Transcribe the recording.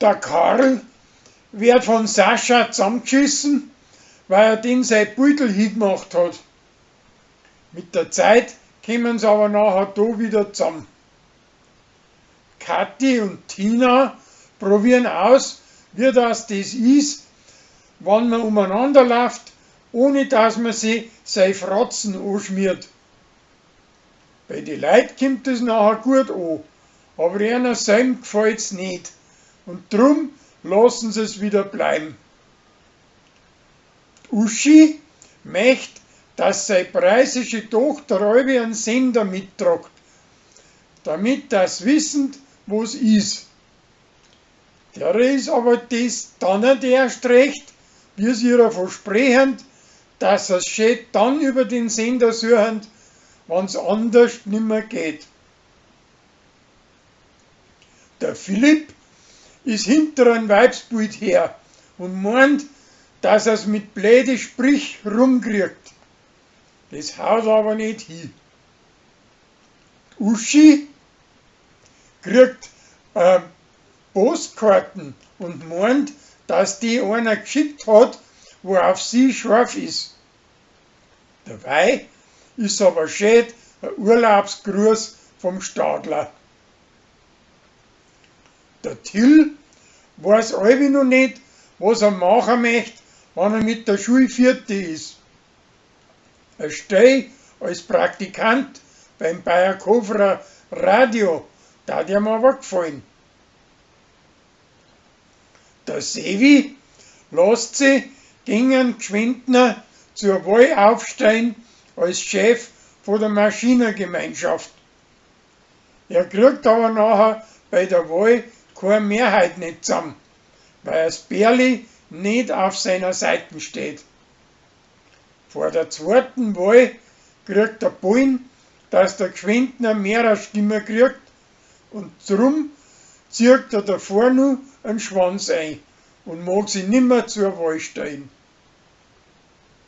Der Karl wird von Sascha zusammengeschissen, weil er den sein Beutel hingemacht hat. Mit der Zeit kommen sie aber nachher da wieder zusammen. Kathi und Tina probieren aus, wie das ist, wenn man umeinander läuft, ohne dass man sich seine Fratzen anschmiert. Bei den Leuten kommt es nachher gut an, aber ihnen selber gefällt es nicht. Und drum lassen sie es wieder bleiben. Uschi möchte, dass seine preisige Tochter alle einen Sender mittragt, damit das wissend, was ist. Der ist aber das dann nicht erst recht, wie sie ihr versprechen, dass es schön dann über den Sender suchen, wenn es anders nimmer geht. Der Philipp ist hinter ein Weibsbild her und meint, dass er es mit blöde Sprich rumkriegt. Das haut aber nicht hin. Uschi kriegt Postkarten und meint, dass die einer geschickt hat, wo auf sie scharf ist. Dabei ist aber schön ein Urlaubsgruß vom Stadler. Der Till weiß alle noch nicht, was er machen möchte, wenn er mit der Schule fertig ist. Er steht als Praktikant beim Bayerkofler Radio, da hat ihm aber gefallen. Der Sevi lässt sich gegen einen Geschwindner zur Wahl aufstehen als Chef von der Maschinengemeinschaft. Er kriegt aber nachher bei der Wahl keine Mehrheit nicht zusammen, weil das Bärli nicht auf seiner Seite steht. Vor der zweiten Wahl kriegt der Bullen, dass der Geschwindner mehr Stimme kriegt und drum zieht er davor nur einen Schwanz ein und mag sich nimmer zur Wahl stellen.